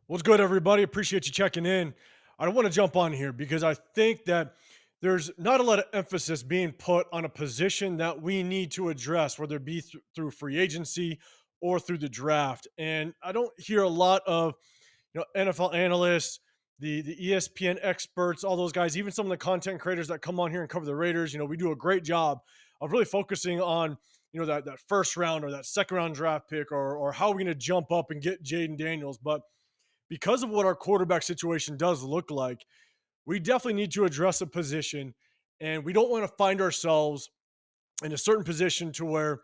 What's good, everybody? Appreciate you checking in. I want to jump on here because I think that there's not a lot of emphasis being put on a position that we need to address, whether it be through free agency or through the draft. And I don't hear a lot of NFL analysts, the ESPN experts, all those guys, even some of the content creators that come on here and cover the Raiders. We do a great job of really focusing on that first round or that second round draft pick or how we're going to jump up and get Jaden Daniels, but because of what our quarterback situation does look like, we definitely need to address a position, and we don't want to find ourselves in a certain position to where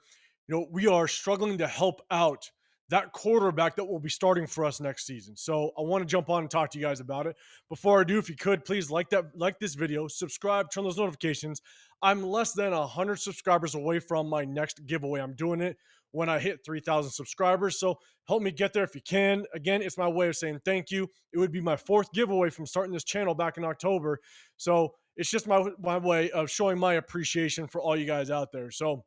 we are struggling to help out that quarterback that will be starting for us next season. So I want to jump on and talk to you guys about it. Before I do, if you could please like this video, subscribe, turn those notifications. I'm less than 100 subscribers away from my next giveaway. I'm doing it when I hit 3,000 subscribers. So help me get there if you can. Again, it's my way of saying thank you. It would be my fourth giveaway from starting this channel back in October. So it's just my way of showing my appreciation for all you guys out there. So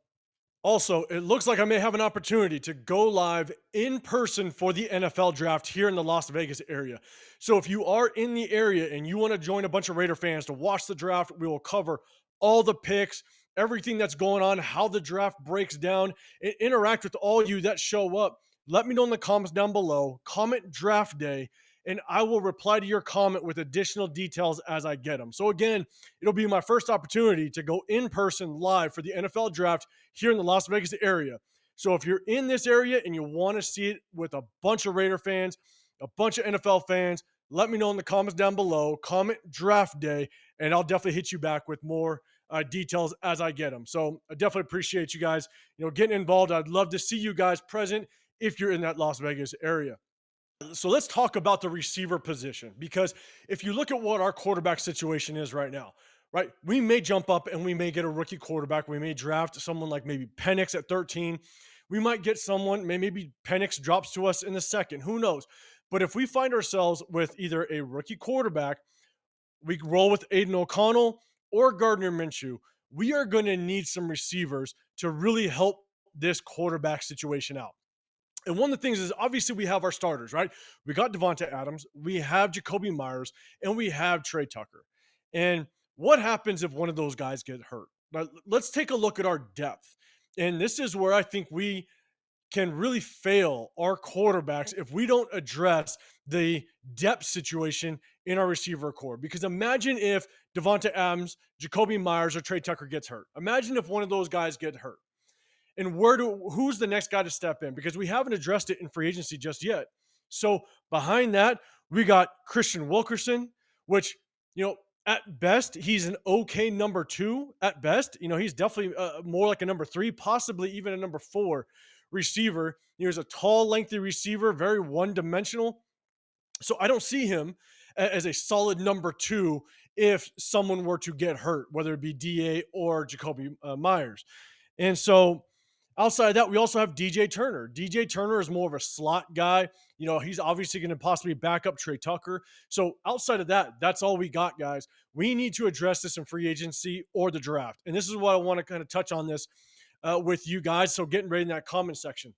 also, it looks like I may have an opportunity to go live in person for the NFL draft here in the Las Vegas area. So if you are in the area and you want to join a bunch of Raider fans to watch the draft, we will cover all the picks, everything that's going on, how the draft breaks down, and interact with all you that show up. Let me know in the comments down below. Comment draft day, and I will reply to your comment with additional details as I get them. So again, it'll be my first opportunity to go in person live for the NFL draft here in the Las Vegas area. So if you're in this area and you want to see it with a bunch of Raider fans, a bunch of NFL fans, let me know in the comments down below. Comment draft day, and I'll definitely hit you back with more details as I get them. So I definitely appreciate you guys, getting involved. I'd love to see you guys present if you're in that Las Vegas area. So let's talk about the receiver position, because if you look at what our quarterback situation is right now, right, we may jump up and we may get a rookie quarterback. We may draft someone like maybe Penix at 13. We might get someone, maybe Penix drops to us in the second. Who knows? But if we find ourselves with either a rookie quarterback, we roll with Aiden O'Connell or Gardner Minshew, we are going to need some receivers to really help this quarterback situation out. And one of the things is obviously we have our starters, right? We got Devonta Adams, we have Jacoby Myers, and we have Trey Tucker. And what happens if one of those guys get hurt? Now, let's take a look at our depth. And this is where I think we can really fail our quarterbacks if we don't address the depth situation in our receiver core. Because imagine if Devonta Adams, Jacoby Myers, or Trey Tucker gets hurt. Imagine if one of those guys get hurt, and who's the next guy to step in, because we haven't addressed it in free agency just yet. So behind that, we got Christian Wilkerson, which, at best he's an okay number two. At best, he's definitely more like a number three, possibly even a number four receiver. He's a tall, lengthy receiver, very one dimensional. So I don't see him as a solid number two if someone were to get hurt, whether it be Da or Jacoby Myers. And so outside of that, we also have DJ Turner. DJ Turner is more of a slot guy. He's obviously going to possibly back up Trey Tucker. So outside of that, that's all we got, guys. We need to address this in free agency or the draft. And this is what I want to kind of touch on this with you guys. So getting ready in that comment section.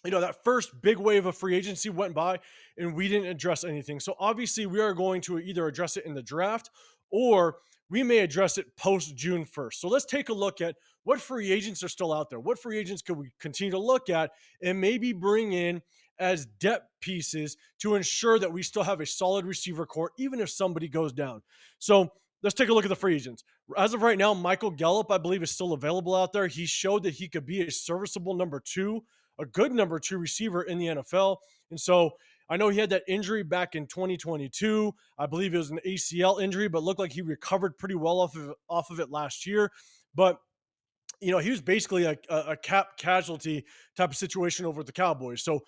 That first big wave of free agency went by and we didn't address anything. So obviously we are going to either address it in the draft or we may address it post June 1st. So let's take a look at what free agents are still out there. What free agents could we continue to look at and maybe bring in as depth pieces to ensure that we still have a solid receiver core, even if somebody goes down. So let's take a look at the free agents. As of right now, Michael Gallup, I believe, is still available out there. He showed that he could be a serviceable number two, a good number two receiver in the NFL. And so I know he had that injury back in 2022. I believe it was an ACL injury, but looked like he recovered pretty well off of it last year. But he was basically a cap casualty type of situation over at the Cowboys. So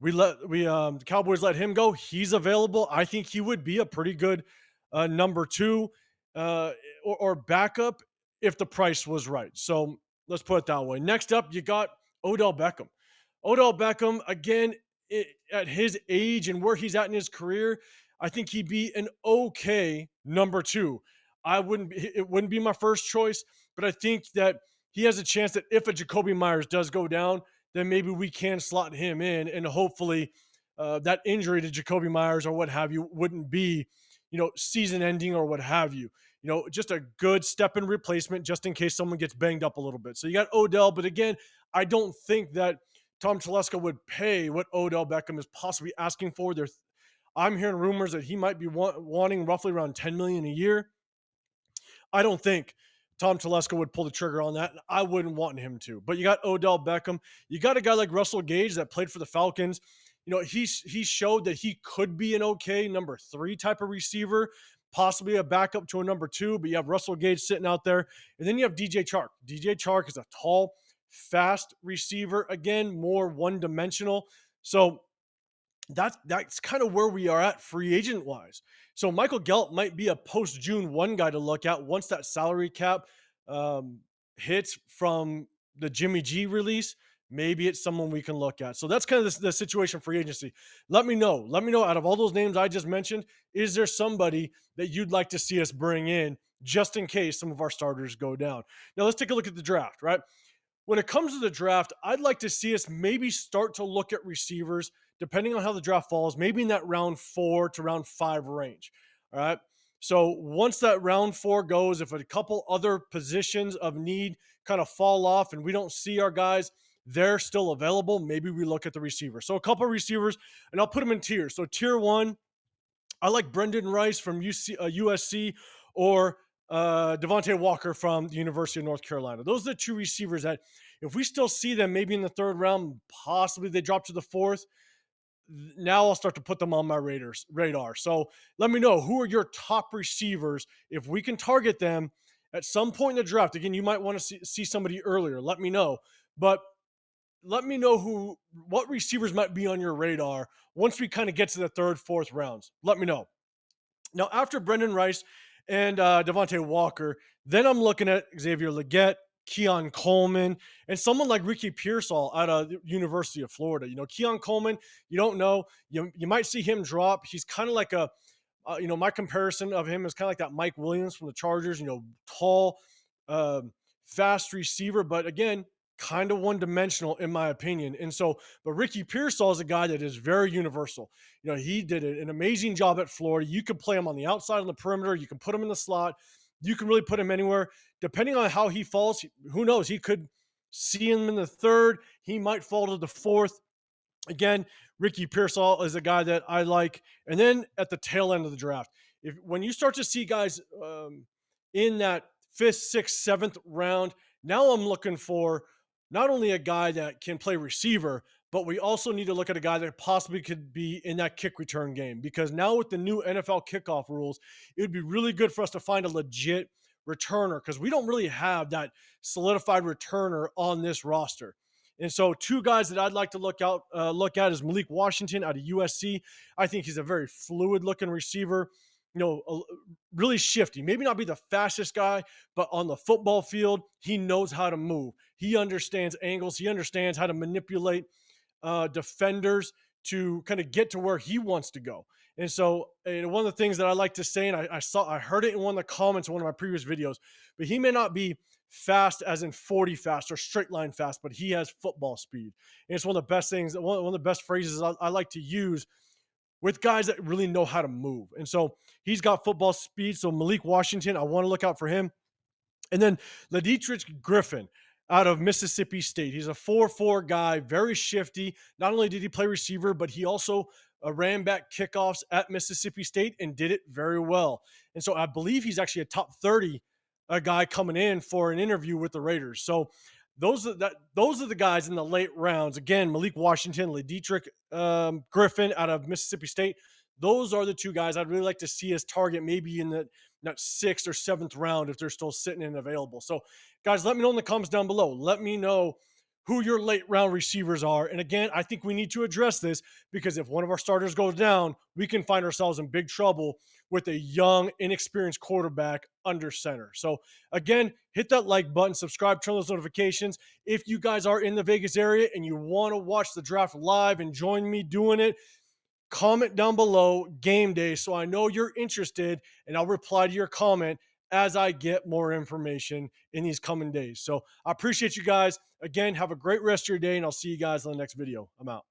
the Cowboys let him go. He's available. I think he would be a pretty good number two uh, or backup if the price was right. So let's put it that way. Next up, you got Odell Beckham. Odell Beckham, again, at his age and where he's at in his career, I think he'd be an okay number two. It wouldn't be my first choice, but I think that he has a chance that if a Jacoby Myers does go down, then maybe we can slot him in and hopefully that injury to Jacoby Myers or what have you wouldn't be, season ending or what have you. Just a good step in replacement just in case someone gets banged up a little bit. So you got Odell, but again, I don't think that Tom Telesco would pay what Odell Beckham is possibly asking for. I'm hearing rumors that he might be wanting roughly around 10 million a year. I don't think Tom Telesco would pull the trigger on that. I wouldn't want him to. But you got Odell Beckham. You got a guy like Russell Gage that played for the Falcons. He showed that he could be an okay number 3 type of receiver, possibly a backup to a number 2. But you have Russell Gage sitting out there, and then you have DJ Chark. DJ Chark is a tall, fast receiver. Again, more one dimensional. So that's kind of where we are at free agent wise. So Michael Gallup might be a post June 1 guy to look at once that salary cap um, hits from the Jimmy G release. Maybe it's someone we can look at. So that's kind of the situation free agency. Let me know. Let me know out of all those names I just mentioned, is there somebody that you'd like to see us bring in just in case some of our starters go down? Now let's take a look at the draft, right? When it comes to the draft, I'd like to see us maybe start to look at receivers, depending on how the draft falls, maybe in that round 4 to round 5 range. All right. So once that round 4 goes, if a couple other positions of need kind of fall off and we don't see our guys, they're still available, maybe we look at the receiver. So a couple of receivers, and I'll put them in tiers. So tier 1, I like Brendan Rice from USC or Devontae Walker from the University of North Carolina. Those are the 2 receivers that, if we still see them maybe in the 3rd round, possibly they drop to the 4th, now I'll start to put them on my radar. So let me know, who are your top receivers if we can target them at some point in the draft. Again, you might want to see somebody earlier. Let me know, but let me know what receivers might be on your radar once we kind of get to the 3rd, 4th rounds. Let me know. Now, after Brendan Rice and Devontae Walker, then I'm looking at Xavier Legette, Keon Coleman, and someone like Ricky Pearsall out of the University of Florida. Keon Coleman, you don't know. You might see him drop. He's kind of like my comparison of him is kind of like that Mike Williams from the Chargers, tall, uh, fast receiver, but again, kind of one dimensional in my opinion. And so, but Ricky Pearsall is a guy that is very universal. He did an amazing job at Florida. You could play him on the outside on the perimeter. You can put him in the slot. You can really put him anywhere. Depending on how he falls, who knows? He could see him in the 3rd. He might fall to the 4th. Again, Ricky Pearsall is a guy that I like. And then at the tail end of the draft, when you start to see guys in that 5th, 6th, 7th round, now I'm looking for not only a guy that can play receiver, but we also need to look at a guy that possibly could be in that kick return game. Because now with the new NFL kickoff rules, it would be really good for us to find a legit returner, because we don't really have that solidified returner on this roster. And so 2 guys that I'd like to look at is Malik Washington out of USC. I think he's a very fluid looking receiver, really shifty. Maybe not be the fastest guy, but on the football field, he knows how to move. He understands angles. He understands how to manipulate defenders to kind of get to where he wants to go. And so, one of the things that I like to say, and I heard it in one of the comments in one of my previous videos, but he may not be fast as in 40 fast or straight line fast, but he has football speed. And it's one of the best things, one of the best phrases I like to use with guys that really know how to move. And so he's got football speed. So Malik Washington, I want to look out for him. And then Ladietrich Griffin out of Mississippi State. He's a 4-4 guy, very shifty. Not only did he play receiver, but he also ran back kickoffs at Mississippi State and did it very well. And so I believe he's actually a top 30 guy coming in for an interview with the Raiders. So those are the guys in the late rounds. Again, Malik Washington, Ladietrich Griffin out of Mississippi State. Those are the 2 guys I'd really like to see us target maybe in the not 6th or 7th round if they're still sitting and available. So, guys, let me know in the comments down below. Let me know who your late round receivers are. And again, I think we need to address this, because if one of our starters goes down, we can find ourselves in big trouble with a young, inexperienced quarterback under center. So again, hit that like button, subscribe, turn those notifications. If you guys are in the Vegas area and you want to watch the draft live and join me doing it, comment down below game day so I know you're interested, and I'll reply to your comment as I get more information in these coming days. So I appreciate you guys. Again, have a great rest of your day, and I'll see you guys in the next video. I'm out.